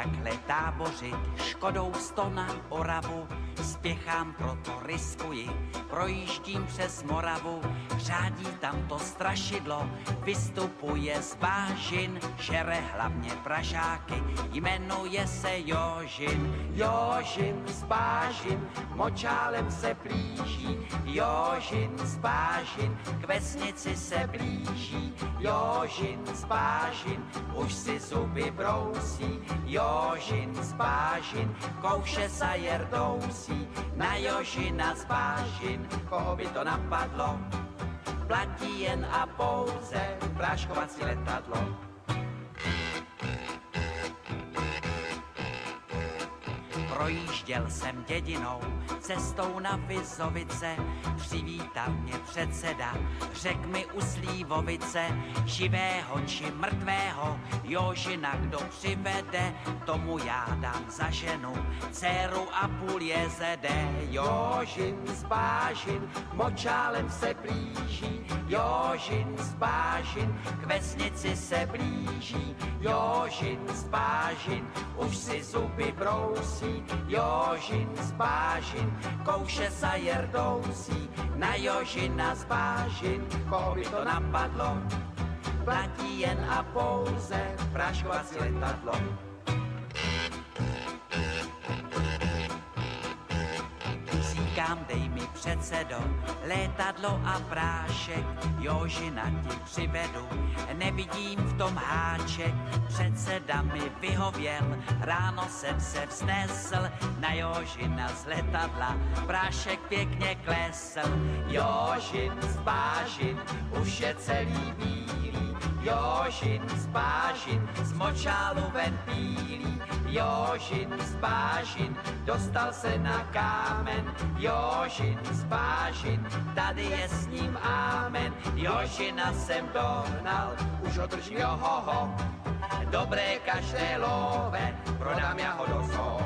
takhle tábořit, škodou 100 na Oravu, spěchám, proto riskuji, projíždím přes Moravu, řádí tam to strašidlo, vystupuje z bážin, žere hlavně pražáky, jmenuje se Jožin. Jožin z bážin, močálem se blíží, Jožin z bážin, k vesnici se blíží, Jožin z bážin, už si zuby brousí, Jožin z bážin, kouše sa jerdousí, na Jožina z bážin, koho by to napadlo, platí jen a pouze práškovací letadlo. Projížděl jsem dědinou, cestou na Vizovice, přivítal mě předseda, řek mi u Slívovice, živého či mrtvého, Jožina kdo přivede, tomu já dám za ženu, dceru a půl jezede. Jožin z bážin, močálem se blíží, Jožin z bážin, k vesnici se blíží, Jožin z bážin, už si zuby brousí, Jožin z bážin, kouše sa jerdousí, na Jožina z bážin, koho by to napadlo, platí jen a pouze práškovací letadlo. Říkám, dej mi předsedo, létadlo a prášek, Jožina ti přivedu, nevidím v tom háček, předseda mi vyhověl, ráno jsem se vznesl, na Jožina z letadla, prášek pěkně klesl. Jožin z bážin, už je celý bílý, Jožin z bážin, z močálu ven pílí, Jožin z bážin, dostal se na kámen, Jožin z bážin, tady je s ním ámen, Jožina jsem dohnal, už ho držím johoho, dobré každé love, prodám já ho do zoo.